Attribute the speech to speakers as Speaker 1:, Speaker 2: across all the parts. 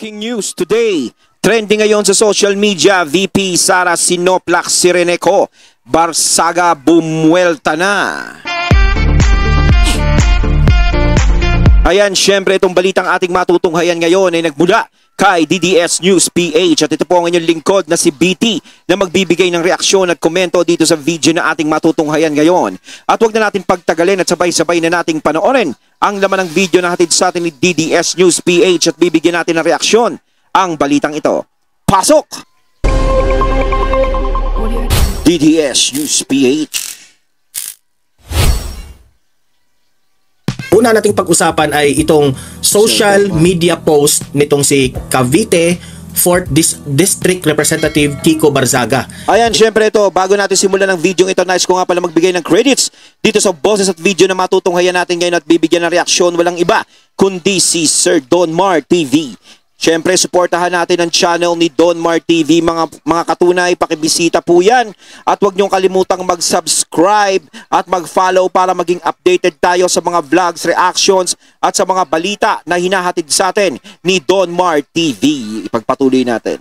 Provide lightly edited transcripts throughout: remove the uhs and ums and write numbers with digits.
Speaker 1: Breaking news today. Trending ngayon sa social media, VP Sara Sinoplac Sireneco, Barzaga bumuelta na. Ayan, syempre itong balitang ating matutunghayan ngayon ay nagmula kay DDS News PH at ito po ang inyong lingkod na si BT na magbibigay ng reaksyon at komento dito sa video na ating matutunghayan ngayon. At huwag na natin pagtagalin at sabay-sabay na nating panoorin ang laman ng video na hatid sa atin ni DDS News PH at bibigyan natin ng reaksyon ang balitang ito. Pasok! DDS News PH.
Speaker 2: Una nating pag-usapan ay itong social media post nitong si Cavite 4th District Representative Kiko Barzaga.
Speaker 1: Ayan, syempre ito, bago natin simulan ng video ito, nais ko nga pala magbigay ng credits dito sa boses at video na matutunghayan natin ngayon at bibigyan ng reaksyon. Walang iba kundi si Sir Don Mar TV. Siyempre, suportahan natin ang channel ni Don Mar TV, mga katunay, pakibisita po yan. At huwag niyong kalimutang mag-subscribe at mag-follow para maging updated tayo sa mga vlogs, reactions at sa mga balita na hinahatid sa atin ni Don Mar TV. Ipagpatuloy natin.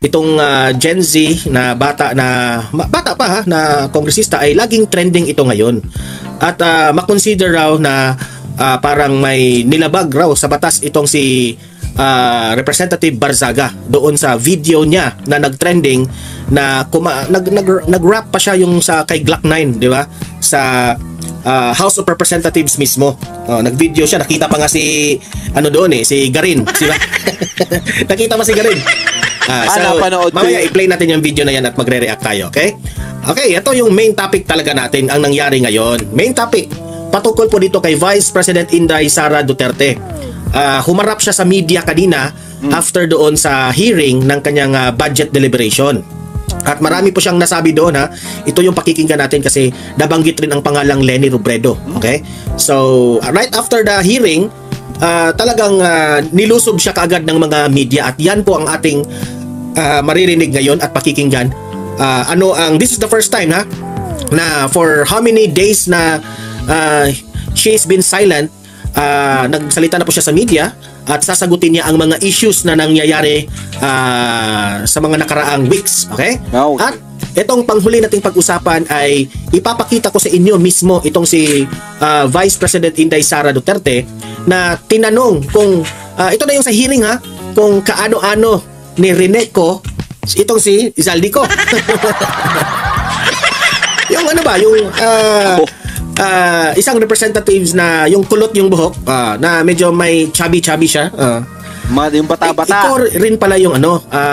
Speaker 2: Itong Gen Z na bata pa ha, na kongresista ay laging trending ito ngayon. At makonsider raw na parang may nilabag raw sa batas itong si Representative Barzaga doon sa video niya na nag-trending na nag-rap pa siya yung sa kay Glock 9, di ba? Sa House of Representatives mismo. Nag-video siya, nakita pa nga si ano doon si Garin, di ba? Nakita mo si Garin. So mamaya i-play natin yung video na yan at magre-react tayo, okay? Okay, ito yung main topic talaga natin ang nangyari ngayon. Main topic, patungkol po dito kay Vice President Inday Sara Duterte. Humarap siya sa media kanina after doon sa hearing ng kanyang budget deliberation. At marami po siyang nasabi doon ha. Ito yung pakikinggan natin kasi nabanggit rin ang pangalang Leni Robredo. Okay? So, right after the hearing, talagang nilusob siya kaagad ng mga media at yan po ang ating maririnig ngayon at pakikinggan. This is the first time ha na for how many days na she's been silent. Nagsalita na po siya sa media at sasagutin niya ang mga issues na nangyayari sa mga nakaraang weeks. Okay? At itong panghuli nating pag-usapan ay ipapakita ko sa inyo mismo itong si Vice President Inday Sara Duterte na tinanong kung ito na yung sa hearing ha, kung kaano-ano ni Rineco itong si Zaldico. Yung ano ba, yung isang representatives na yung kulot yung buhok na medyo may chubby siya.
Speaker 1: Yung bata-bata.
Speaker 2: Ito rin pala yung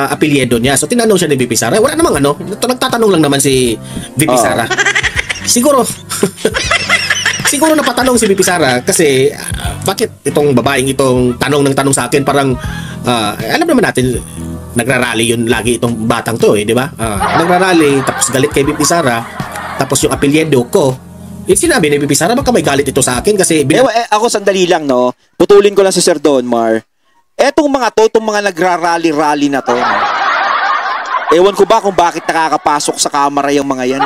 Speaker 2: apelyido niya. So tinanong siya ni VP Sara. Wala namang nagtatanong lang naman si VP Sara. Siguro siguro napatanong si VP Sara kasi bakit itong babaeng itong tanong sa akin parang alam naman natin nagrarally yun lagi itong batang to di ba? Nagrarally tapos galit kay VP Sara tapos yung apelyido ko sinabi ni VP Sara, baka may galit ito sa akin kasi
Speaker 1: ako sandali lang no. Putulin ko lang si Sir Don Mar. Etong mga itong mga nagrarally-rally na to. Ewan ko ba kung bakit nakakapasok sa kamera yung mga yan.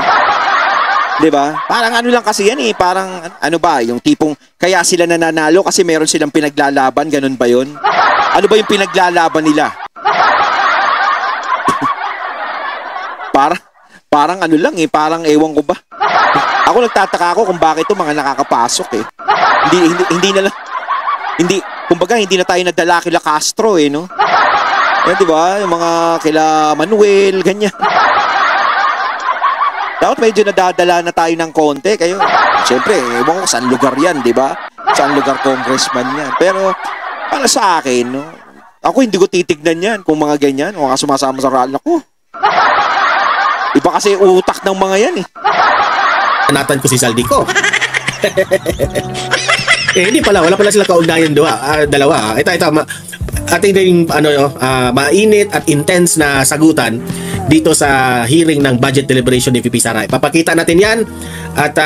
Speaker 1: 'Di ba? Parang ano lang kasi yan parang ano ba, yung tipong kaya sila nananalo kasi meron silang pinaglalaban, ganun ba 'yon? Ano ba yung pinaglalaban nila? Parang ano lang parang ewan ko ba. Ako nagtataka ako kung bakit 'to mga nakakapasok Hindi na lang kumbaga hindi na tayo nadala kila Castro no. Di ba? Yung mga kila Manuel ganyan. Dapat medyo nadadala na tayo ng konti kayo. Siyempre, ewan ko saan lugar 'yan, di ba? Saan lugar congressman 'yan. Pero para sa akin, no, ako hindi ko titignan 'yan kung mga ganyan o mga sumasama sa rally ko. Iba kasi utak ng mga yan
Speaker 2: Natan ko si Zaldico. Hindi pala, wala pala sila kaugnayan dalawa. Ito ating din mainit at intense na sagutan dito sa hearing ng budget deliberation ni VP Sara. Ipapakita natin yan at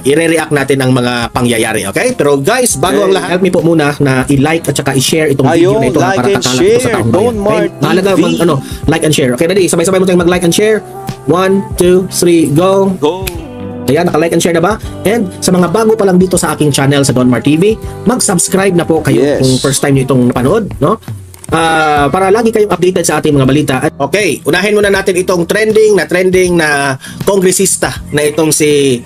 Speaker 2: i-react natin ang mga pangyayari, okay? Pero guys, bago ang lahat, help me po muna na i-like at saka i-share itong video na ito
Speaker 1: like
Speaker 2: para tatalang ito sa taong bayan. Okay? Mahalaga like and share. Okay, ready? Sabay-sabay mo tayong mag-like and share. 1, 2, 3, go!
Speaker 1: Go!
Speaker 2: Ayan, naka-like and share na ba? And sa mga bago pa lang dito sa aking channel sa Don Mar TV, mag-subscribe na po kayo kung first time nyo itong napanood, no? para lagi kayong updated sa ating mga balita. Okay, unahin muna natin itong trending na kongresista na itong si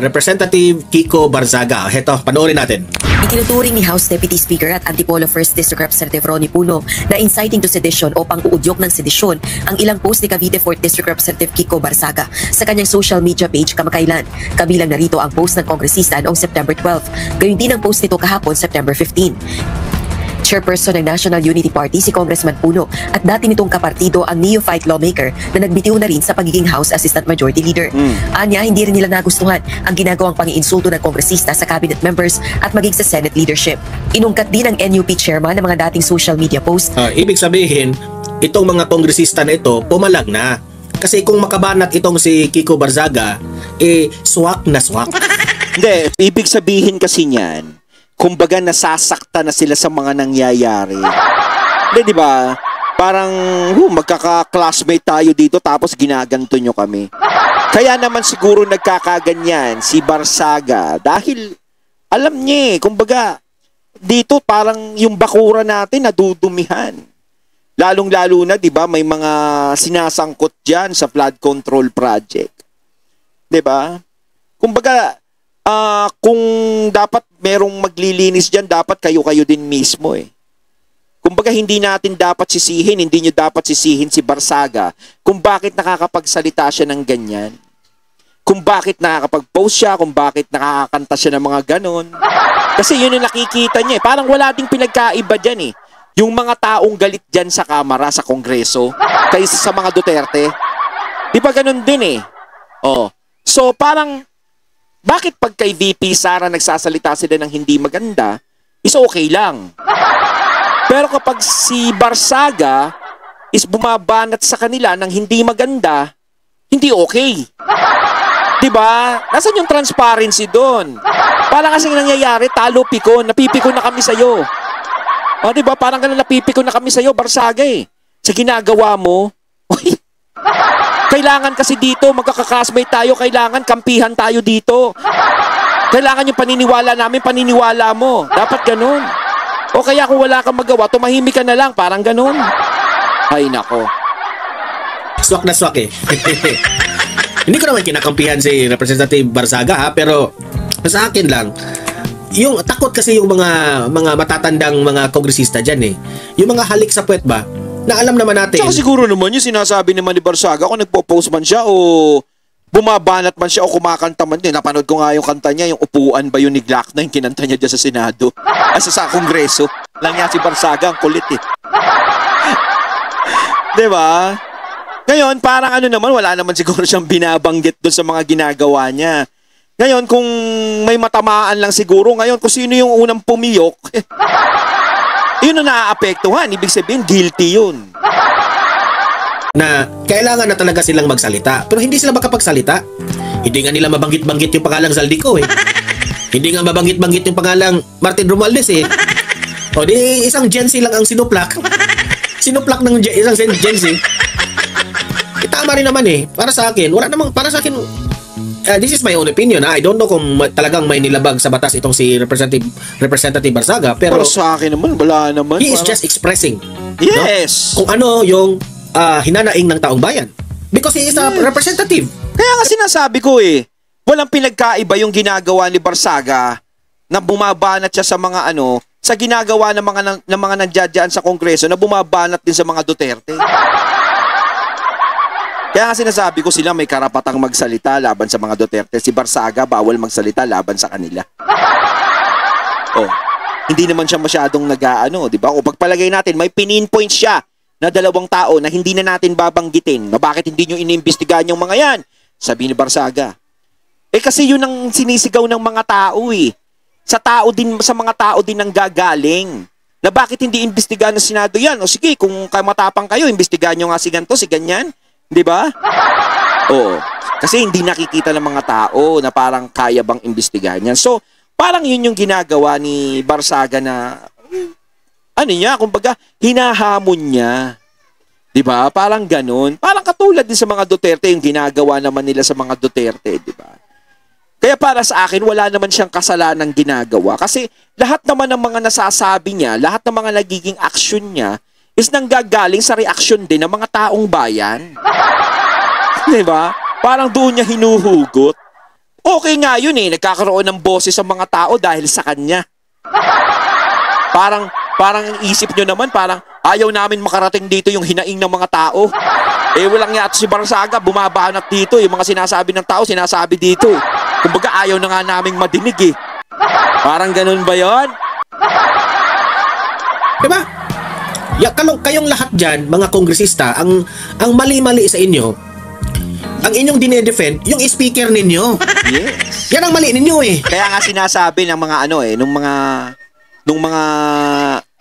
Speaker 2: Representative Kiko Barzaga. Heto, panoorin natin.
Speaker 3: Itinuturing ni House Deputy Speaker at Antipolo 1st District Representative Ronnie Puno na inciting to sedition o pang-uudyok ng sedisyon ang ilang post ni Cavite 4th District Representative Kiko Barzaga sa kanyang social media page kamakailan. Kabilang narito ang post ng kongresista noong September 12. Gayun din ang post nito kahapon September 15. Chairperson ng National Unity Party si Congressman Puno at dati nitong kapartido ang neophyte lawmaker na nagbitiw na rin sa pagiging House Assistant Majority Leader. Anya, hindi rin nila nagustuhan ang ginagawang pangiinsulto ng kongresista sa cabinet members at maging sa Senate leadership. Inungkat din ng NUP chairman ng mga dating social media post.
Speaker 2: Ibig sabihin, itong mga kongresista na ito, pumalag na. Kasi kung makabanat itong si Kiko Barzaga, swak na swak.
Speaker 1: Hindi, ibig sabihin kasi niyan, kumbaga nasasakta na sila sa mga nangyayari. Hindi, di ba? Parang magkaka-classmate tayo dito tapos ginaganto nyo kami. Kaya naman siguro nagkakaganyan si Barzaga dahil alam niya kumbaga dito parang yung bakura natin nadudumihan. Lalong-lalo na, di ba, may mga sinasangkot dyan sa flood control project. Di ba? Kumbaga, kung dapat merong maglilinis dyan, dapat kayo-kayo din mismo eh. Kumbaga hindi natin dapat sisihin, hindi nyo dapat sisihin si Barzaga kung bakit nakakapagsalita siya ng ganyan. Kung bakit nakakapag-post siya, kung bakit nakakakanta siya ng mga ganon. Kasi yun yung nakikita niya eh. Parang wala ding pinagkaiba dyan eh. Yung mga taong galit dyan sa Kamara, sa Kongreso, kaysa sa mga Duterte. Di ba ganon din eh? Oh. So parang bakit pag kay VP Sara nagsasalita sila ng hindi maganda, is okay lang. Pero kapag si Barzaga is bumabanat sa kanila ng hindi maganda, hindi okay. Diba? Nasaan yung transparency doon? Parang kasi nangyayari, talo pikon, napipikon na kami sa'yo. O diba? Parang ganun napipikon na kami sa'yo, Barzaga eh. Sa ginagawa mo, kailangan kasi dito, magkaka-classmate tayo, kailangan kampihan tayo dito. Kailangan yung paniniwala namin, paniniwala mo. Dapat ganun. O kaya kung wala kang magawa, tumahimik ka na lang, parang ganun. Ay nako.
Speaker 2: Swak na swak eh. Hindi ko naman kinakampihan si Representative Barzaga ha, pero sa akin lang, yung takot kasi yung mga matatandang mga kongresista dyan eh. Yung mga halik sa puwet ba, na alam naman natin.
Speaker 1: Tsaka siguro naman yung sinasabi naman ni Barzaga kung nagpo-post man siya o bumabanat man siya o kumakanta man din. Napanood ko nga yung kanta niya, yung upuan ba yun ni Glock na yung kinanta niya dyan sa Senado. Sa Kongreso. Lang niya si Barzaga, ang kulit eh. Diba? Ngayon, parang ano naman, wala naman siguro siyang binabanggit doon sa mga ginagawa niya. Ngayon, kung may matamaan lang siguro, ngayon kung sino yung unang pumiyok, yun ang naaapektuhan. Ibig sabihin, guilty yun.
Speaker 2: Na kailangan na talaga silang magsalita. Pero hindi sila makapagsalita. Hindi nga nila mabanggit-banggit yung pangalang Zaldico eh. Hindi nga mabanggit-banggit yung pangalang Martin Romualdez eh. O di isang Gen Z lang ang sinuplak. Sinuplak ng isang Gen Z. Tama rin naman eh. Para sa akin, wala namang, para sa akin, this is my own opinion. I don't know kung talagang may nilabag sa batas itong si Representative Barzaga. Pero
Speaker 1: sa akin naman, wala naman.
Speaker 2: He is just expressing.
Speaker 1: Yes.
Speaker 2: No? Kung ano yung hinanaing ng taong bayan. Because he is a representative.
Speaker 1: Kaya nga sinasabi ko eh, walang pinagkaiba yung ginagawa ni Barzaga na bumabanat siya sa mga sa ginagawa ng mga nandiyan sa Kongreso na bumabanat din sa mga Duterte. Kaya nga sinasabi ko sila may karapatang magsalita laban sa mga Duterte. Si Barzaga bawal magsalita laban sa kanila. Oh, hindi naman siya masyadong di ba? O pagpalagay natin, may pininpoint siya na 2 tao na hindi na natin babanggitin. Na bakit hindi nyo inimbestigahan yung mga yan? Sabi ni Barzaga. Kasi yun ang sinisigaw ng mga tao eh. Sa mga tao din ang gagaling. Na bakit hindi imbestigahan ng Senado yan? O sige, kung matapang kayo, imbestigahan nyo nga si ganito, si ganyan. Di ba? Oo. Kasi hindi nakikita ng mga tao na parang kaya bang imbestigahan yan. So, parang yun yung ginagawa ni Barzaga na kumbaga, hinahamon niya. Di ba? Parang ganun. Parang katulad din sa mga Duterte yung ginagawa naman nila sa mga Duterte, di ba? Kaya para sa akin, wala naman siyang kasalanang ginagawa. Kasi lahat naman ng mga nasasabi niya, lahat ng mga nagiging aksyon niya, is nanggagaling sa reaksyon din ng mga taong bayan. Diba? Parang doon niya hinuhugot. Okay nga yun eh, nagkakaroon ng boses sa mga tao dahil sa kanya. Parang isip nyo naman, parang ayaw namin makarating dito yung hinaing ng mga tao. Eh walang yata si Barsaga, bumabanat dito. Yung mga sinasabi ng tao, sinasabi dito. Kumbaga ayaw na nga naming madinig eh. Parang ganun ba yun?
Speaker 2: Diba? Kayong lahat dyan, mga kongresista, ang mali-mali sa inyo, ang inyong dinedefend, yung speaker ninyo.
Speaker 1: Yes.
Speaker 2: Yan ang mali ninyo eh.
Speaker 1: Kaya nga sinasabi ng mga nung mga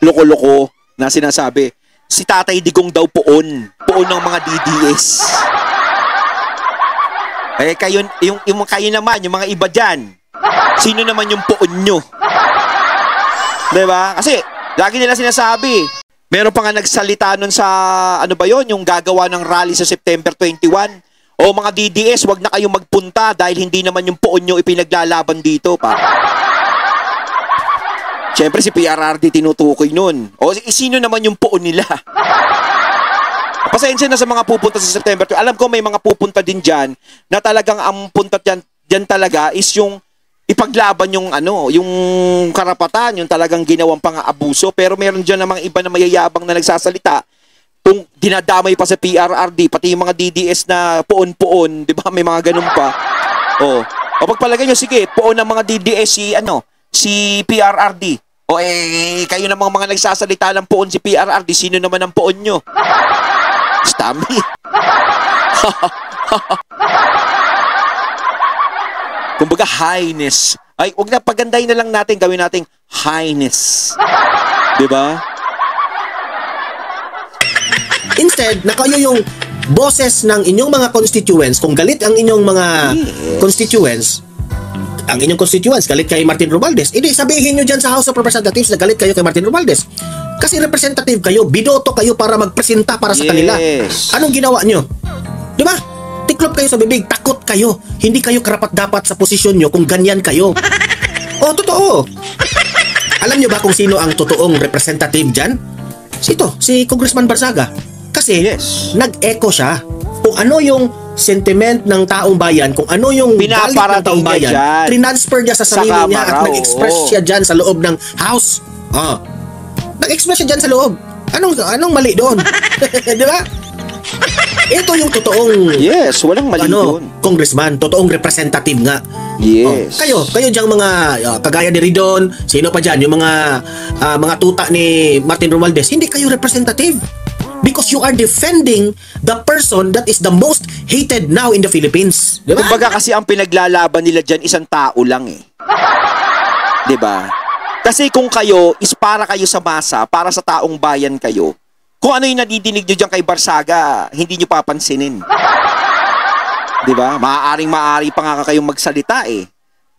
Speaker 1: loko-loko na sinasabi, si Tatay Digong daw poon ng mga DDS. Eh kayo, kayo naman, yung mga iba dyan, sino naman yung poon nyo? Diba? Kasi, lagi nila sinasabi, meron pa nga nagsalita nun sa, yung gagawa ng rally sa September 21. O mga DDS, wag na kayong magpunta dahil hindi naman yung poon nyo ipinaglalaban dito. Siyempre si PRRD tinutukoy nun. O sino naman yung poon nila? Pasensya na sa mga pupunta sa September 2. Alam ko may mga pupunta din dyan na talagang ang punta dyan talaga is yung ipaglaban yung yung karapatan, yung talagang ginawang pang-abuso. Pero meron dyan namang iba na mayayabang na nagsasalita kung dinadamay pa sa PRRD, pati yung mga DDS na poon-poon, di ba? May mga ganun pa. O pagpalagay nyo, sige, poon ng mga DDS si PRRD. O kayo namang mga nagsasalita ng poon si PRRD, sino naman ang poon nyo? Stami. Kumbaga highness. Ay, wag na, pagandahin na lang natin, gawin nating highness. 'Di ba?
Speaker 2: Instead, na kayo yung boses ng inyong mga constituents, kung galit ang inyong mga constituents, galit kay Martin Romualdez, hindi sabihin nyo dyan sa House of Representatives na galit kayo kay Martin Romualdez. Kasi representative kayo, binoto kayo para magpresenta para sa kanila. Anong ginawa nyo? Di ba? Tiklop kayo sa bibig, takot kayo. Hindi kayo karapat-dapat sa posisyon nyo kung ganyan kayo. Totoo. Alam nyo ba kung sino ang totoong representative dyan? Si Congressman Barsaga. Kasi nag-echo siya kung ano yung sentiment ng taong bayan, kung ano yung galit ng taong bayan, transfer niya sa sarili niya at nag-express siya dyan sa loob ng House. Nag-express siya dyan sa loob. Anong mali doon? Di ba? Ito yung totoong
Speaker 1: walang mali doon.
Speaker 2: Congressman, totoong representative nga.
Speaker 1: Yes.
Speaker 2: Kayo diyang mga kagaya ni Ridon, sino pa dyan, yung mga tuta ni Martin Romualdez, hindi kayo representative. Because you are defending the person that is the most hated now in the Philippines. Diba?
Speaker 1: Kumbaga kasi ang pinaglalaban nila dyan isang tao lang eh. Diba? Kasi kung kayo is para kayo sa masa, para sa taong bayan kayo, kung ano yung nadidinig nyo dyan kay Barsaga, hindi nyo papansinin. Diba? Maaari pa nga kayong magsalita eh.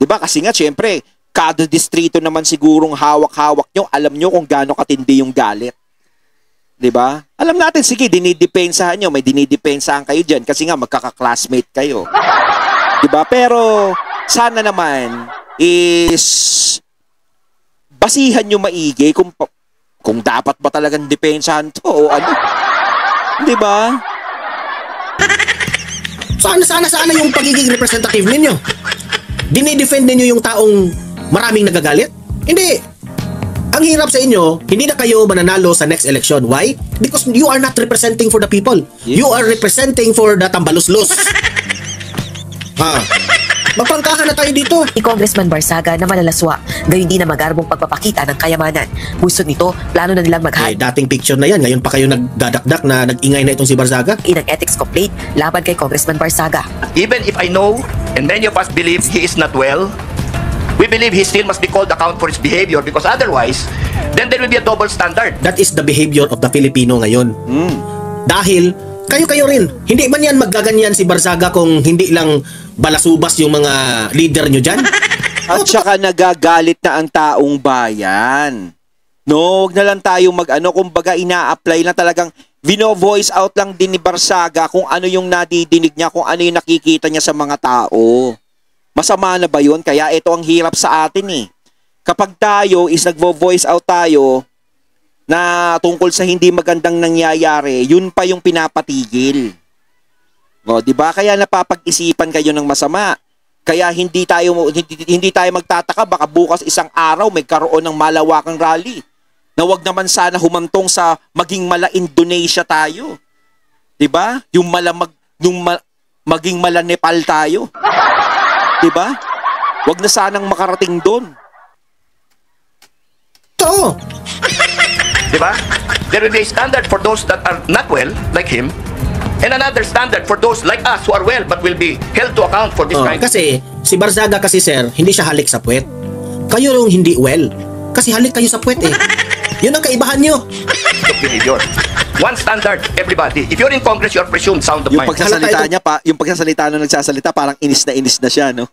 Speaker 1: Diba? Kasi nga syempre, kada distrito naman sigurong hawak-hawak nyo, alam nyo kung gaano katindi yung galit. Diba? Alam natin, sige, dinidepensahan nyo, may dinidepensahan kayo dyan kasi nga magkaka-classmate kayo. Diba? Pero, sana naman is basihan nyo maigi kung dapat ba talagang depensahan to o ano. Diba?
Speaker 2: Sana yung pagiging representative ninyo. Dinidefend ninyo yung taong maraming nagagalit? Hindi. Ang hirap sa inyo, hindi na kayo mananalo sa next election. Why? Because you are not representing for the people. You are representing for the tambaluslos. Magpangkahan na tayo dito.
Speaker 3: Ni Congressman Barsaga na malalaswa, gayon din na magarbong pagpapakita ng kayamanan. Busod nito, plano na nilang
Speaker 2: dating picture na yan. Ngayon pa kayo nagdadakdak na nag-ingay na itong si Barsaga.
Speaker 3: ng ethics complaint laban kay Congressman Barsaga.
Speaker 4: Even if I know, and many of us believe he is not well, we believe he still must be called account for his behavior because otherwise, then there will be a double standard.
Speaker 2: That is the behavior of the Filipino ngayon. Dahil, kayo rin. Hindi man yan maggaganyan si Barsaga kung hindi lang balasubas yung mga leader nyo dyan.
Speaker 1: At saka nagagalit na ang taong bayan. No, huwag na lang tayo kumbaga ina-apply na talagang vino-voice out lang din ni Barsaga kung ano yung nadidinig niya, kung ano yung nakikita niya sa mga tao. Masama na ba yun? Kaya ito ang hirap sa atin eh. Kapag tayo is nagvo-voice out tayo na tungkol sa hindi magandang nangyayari, yun pa yung pinapatigil. O, di ba? Kaya napapag-isipan kayo ng masama. Kaya hindi tayo magtataka baka bukas isang araw may karoon ng malawakang rally. Na wag naman sana humantong sa maging mala Indonesia tayo. 'Di ba? Maging mala Nepal tayo. 'Di ba? Wag na sanang makarating doon.
Speaker 2: To.
Speaker 4: Diba? There will be a standard for those that are not well, like him, and another standard for those like us who are well but will be held to account for this kind
Speaker 2: Kasi si Barzaga kasi sir, hindi siya halik sa puwet. Kayo yung hindi well. Kasi halik kayo sa puwet eh. Yun ang kaibahan nyo.
Speaker 4: of behavior. One standard, everybody. If you're in Congress, you're presumed sound of
Speaker 1: Yung
Speaker 4: mind.
Speaker 1: pagsasalita niya pa, yung pagsasalita nung nagsasalita parang inis na siya, no?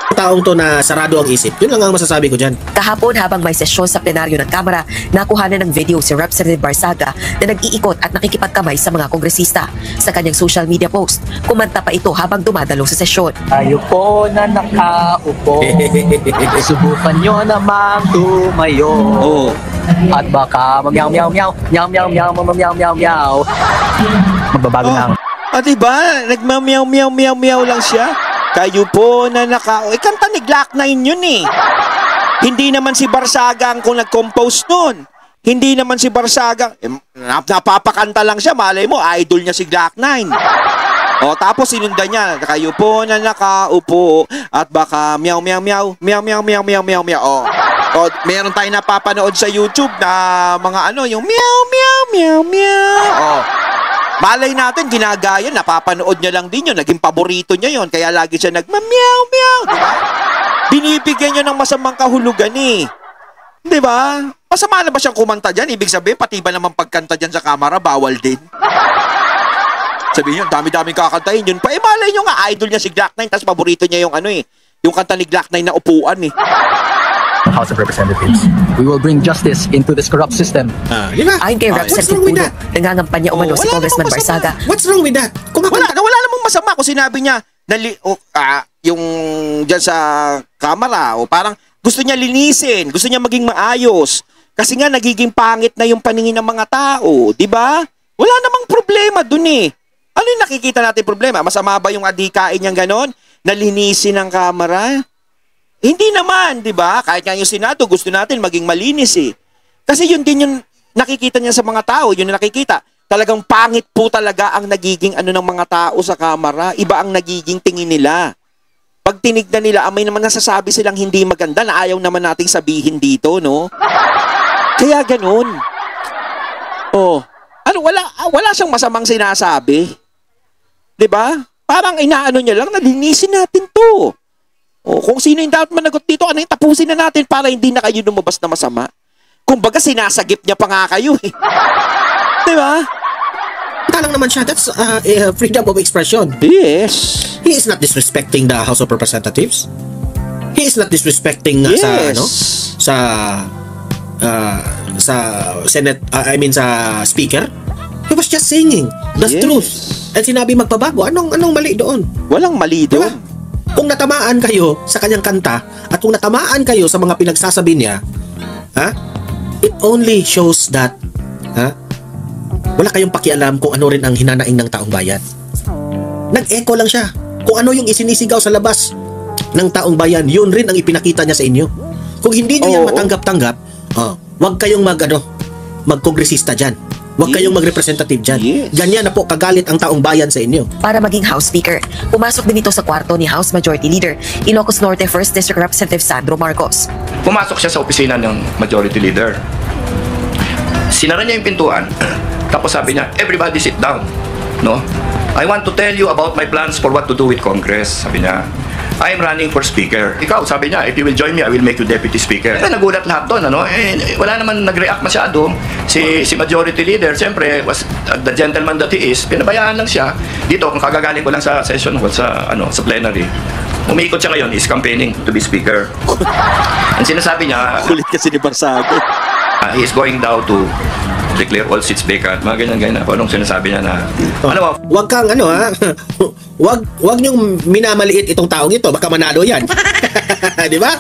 Speaker 2: Taong to na sarado ang isip. Yun lang ang masasabi ko dyan.
Speaker 3: Kahapon habang may sesyon sa plenaryo ng Kamara, nakuhanan ng video si Representative Barzaga na nag-iikot at nakikipagkamay sa mga kongresista. Sa kanyang social media post, kumanta pa ito habang dumadalo sa sesyon.
Speaker 5: Tayo po na nakaupo, subukan nyo namang tumayo.
Speaker 1: Oo.
Speaker 5: At baka mamyaw-meow-meow, meow-meow-meow-meow-meow-meow. Magbabago lang.
Speaker 1: Ah, diba? Nagmamyaw-meow-meow-meow lang siya. Kayo po na kanta ni Glock 9 yun eh. Hindi naman si Barzaga ang kung nag-compose nun. Hindi naman si Barzaga. Napapakanta lang siya. Malay mo, idol niya si Glock 9. O, tapos sinundan niya. Kayo po na nakaupo at baka meow-meow-meow, meow-meow-meow-meow-meow. O, meron tayong napapanood sa YouTube na mga yung meow-meow-meow-meow. O, malay natin, ginagaya, napapanood niya lang din yun. Naging paborito niya yun. Kaya lagi siya nagma-meow-meow. Diba? Binibigyan niya ng masamang kahulugan eh. Diba? Masama na ba siyang kumanta dyan? Ibig sabihin, pati ba naman pagkanta dyan sa kamera, bawal din? Sabihin niyo, dami-daming kakantahin yun. Pa, malay niyo nga, idol niya si Glock 9, tapos paborito niya yung yung kanta ni Glock 9 na upuan eh.
Speaker 5: House of Representatives, we will bring justice into this corrupt system.
Speaker 2: Diba?
Speaker 3: Ayon kay Representative Puno, nangangampanya umano si
Speaker 1: wala
Speaker 3: Congressman
Speaker 1: namang masama.
Speaker 3: Barzaga.
Speaker 2: What's wrong with that?
Speaker 1: Wala namang masama kung sinabi niya yung dyan sa kamera o parang gusto niya linisin, gusto niya maging maayos. Kasi nga nagiging pangit na yung paningin ng mga tao, di ba? Wala namang problema dun eh. Ano yung nakikita natin problema? Masama ba yung adhikain niyang ganon? Nalinisin ang kamera? Hindi naman, di ba? Kahit nga yung Senado, gusto natin maging malinis eh. Kasi yun din yung nakikita niya sa mga tao, yun yung nakikita. Talagang pangit po talaga ang nagiging ng mga tao sa kamera. Iba ang nagiging tingin nila. Pag tinignan nila, may naman nasasabi silang hindi maganda na ayaw naman nating sabihin dito, no? Kaya ganun. Oh, wala siyang masamang sinasabi. 'Di ba? Parang inaano niya lang, nalinisin natin 'to. Oh, kung sino yung dapat managot dito, tapusin na natin para hindi na kayo lumabas na masama. Kumbaga sinasagip niya pa nga kayo eh. 'Di ba?
Speaker 2: Lang naman siya. That's freedom of expression.
Speaker 1: Yes.
Speaker 2: He is not disrespecting the House of Representatives. He is not disrespecting
Speaker 1: Yes.
Speaker 2: sa Senate, sa Speaker. He was just singing the
Speaker 1: Yes.
Speaker 2: truth. And sinabi magpabago. Anong mali doon?
Speaker 1: Walang mali doon.
Speaker 2: Diba? Kung natamaan kayo sa kanyang kanta at kung natamaan kayo sa mga pinagsasabi niya, it only shows that wala kayong pakialam kung ano rin ang hinanaing ng taong bayan. Nag-echo lang siya. Kung ano yung isinisigaw sa labas ng taong bayan, yun rin ang ipinakita niya sa inyo. Kung hindi niyo yan matanggap-tanggap, wag kayong magkongresista dyan. Wag kayong magrepresentative dyan.
Speaker 1: Yes.
Speaker 2: Ganyan na po kagalit ang taong bayan sa inyo.
Speaker 3: Para maging House Speaker, pumasok din ito sa kwarto ni House Majority Leader, Ilocos Norte 1st District Representative Sandro Marcos.
Speaker 4: Pumasok siya sa opisina ng Majority Leader. Sinara niya yung pintuan. Tapos sabi niya, everybody sit down. No? I want to tell you about my plans for what to do with Congress. Sabi niya, I am running for Speaker. Ikaw, sabi niya, if you will join me, I will make you Deputy Speaker. Nagulat lahat doon, wala naman nag-react masyado. Si Majority Leader, siyempre, was the gentleman that he is, pinabayaan lang siya. Dito, kung kagagaling ko lang sa session hall, sa plenary, umiikot siya ngayon, is campaigning to be Speaker. Ang sinasabi niya,
Speaker 1: Kulit kasi ni Barzaga.
Speaker 4: he is going down to declare all seats vacant. Mga ganyan-ganyan. Kung anong sinasabi niya na,
Speaker 2: Wag kang wag niyong minamaliit itong taong ito, baka manalo yan. Di ba?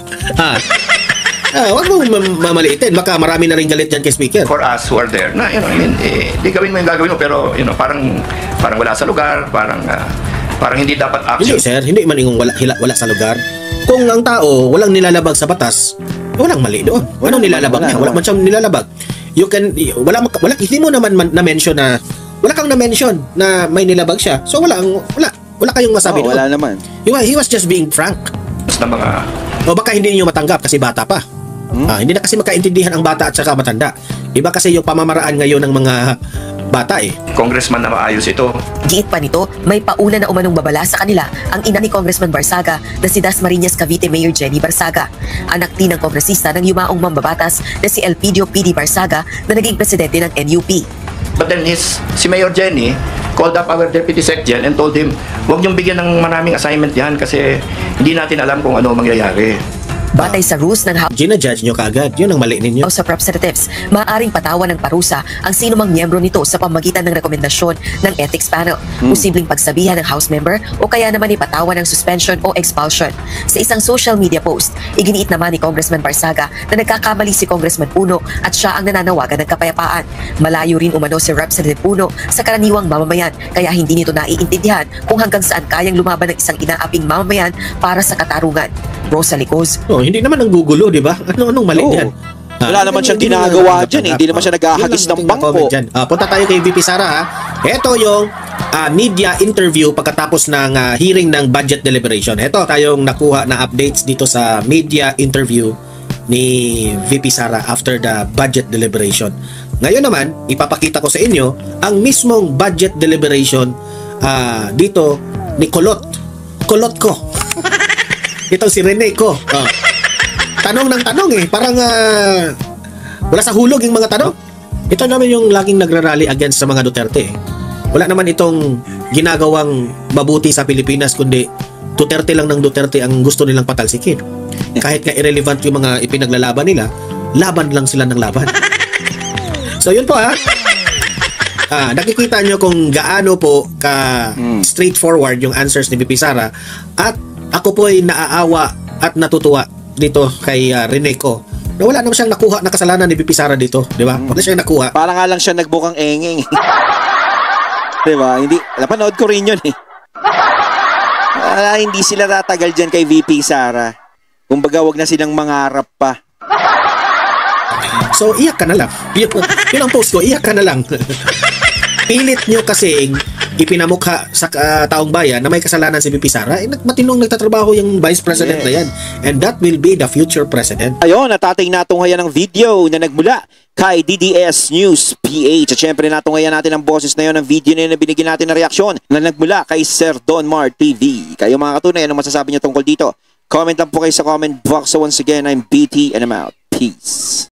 Speaker 2: Wag mo mamaliitin, baka marami na rin galit dyan kay Speaker.
Speaker 4: For us who are there, na, I mean, di gawin mo yung gagawin mo, pero, parang wala sa lugar, parang hindi dapat action.
Speaker 2: Hindi, sir, hindi man yung wala sa lugar. Kung ang tao walang nilalabag sa batas, walang mali doon. Walang nilalabag niya, wala man siyang nilalabag. Hindi mo naman na-mention na, wala kang na-mention na may nilabag siya. So wala kayong masabi doon.
Speaker 1: Wala naman.
Speaker 2: He was just being frank.
Speaker 4: Na mga
Speaker 2: O baka hindi niyo matanggap kasi bata pa. Hindi na kasi magkaintindihan ang bata at saka matanda. Iba kasi yung pamamaraan ngayon ng mga bata eh.
Speaker 4: congressman na maayos ito.
Speaker 3: Giit pa nito, may pauna na umanong babala sa kanila ang ina ni Congressman Barsaga na si Dasmariñas Cavite Mayor Jenny Barsaga. Anak din ng kongresista ng yumaong mambabatas na si Elpidio P.D. Barsaga na naging presidente ng NUP.
Speaker 4: But then si Mayor Jenny called up our Deputy Secretary and told him, huwag niyong bigyan ng maraming assignment yan kasi hindi natin alam kung ano mangyayari.
Speaker 3: Batay sa rules ng
Speaker 2: Gina-judge nyo kaagad. Yun ang mali ninyo.
Speaker 3: House of Representatives, maaaring patawan ng parusa ang sino mang miyembro nito sa pamagitan ng rekomendasyon ng ethics panel, posibleng pagsabihan ng House member o kaya naman ipatawan ng suspension o expulsion. Sa isang social media post, iginiit naman ni Congressman Barsaga na nagkakamali si Congressman Puno at siya ang nananawagan ng kapayapaan. Malayo rin umano si Representative Puno sa karaniwang mamamayan kaya hindi nito naiintindihan kung hanggang saan kayang lumaban ng isang inaaping mamamayan para sa katarungan. Rosa Licos.
Speaker 2: Hindi naman ang gugulo, di ba? Anong mali diyan?
Speaker 1: Wala naman siyang ginagawa dyan eh. Hindi naman siya naghahagis ng bangko.
Speaker 2: Punta tayo kay VP Sara ha. Ito yung media interview pagkatapos ng hearing ng budget deliberation. Ito tayong nakuha na updates dito sa media interview ni VP Sara after the budget deliberation. Ngayon naman, ipapakita ko sa inyo ang mismong budget deliberation dito ni Kulot ko. Ito si Rene ko. Tanong ng tanong eh. Parang wala sa hulog yung mga tanong. Ito naman yung laging nagrarally against sa mga Duterte eh. Wala naman itong ginagawang mabuti sa Pilipinas kundi Duterte lang ng Duterte ang gusto nilang patalsikin. Kahit nga irrelevant yung mga ipinaglalaban nila, laban lang sila ng laban. So yun po ha. Nakikita nyo kung gaano po ka straightforward yung answers ni VP Sara at ako po ay naaawa at natutuwa dito kay Rene ko na wala naman siyang nakuha na kasalanan ni VP Sara dito, di ba? Wala siyang nakuha.
Speaker 1: Para nga lang siya nagbukang engeng. Di ba? Hindi, napanood ko rin yun eh. Hindi sila tatagal dyan kay VP Sara. Kumbaga, wag na silang mangarap pa.
Speaker 2: So, iyak ka na lang. Yun ang post ko, iyak ka na lang. Pilit nyo kasing ipinamukha sa taong bayan na may kasalanan si VP Sara, matinong nagtatrabaho yung Vice President na yan. And that will be the future President.
Speaker 1: Ayun, natating natunghayan ng video na nagmula kay DDS News PH. At syempre natunghayan natin ang boses na yun ng video na yun na binigyan natin ng reaksyon na nagmula kay Sir Don Mar TV. Kayo mga katunay, anong masasabi niyo tungkol dito? Comment lang po kayo sa comment box. So once again, I'm BT and I'm out. Peace.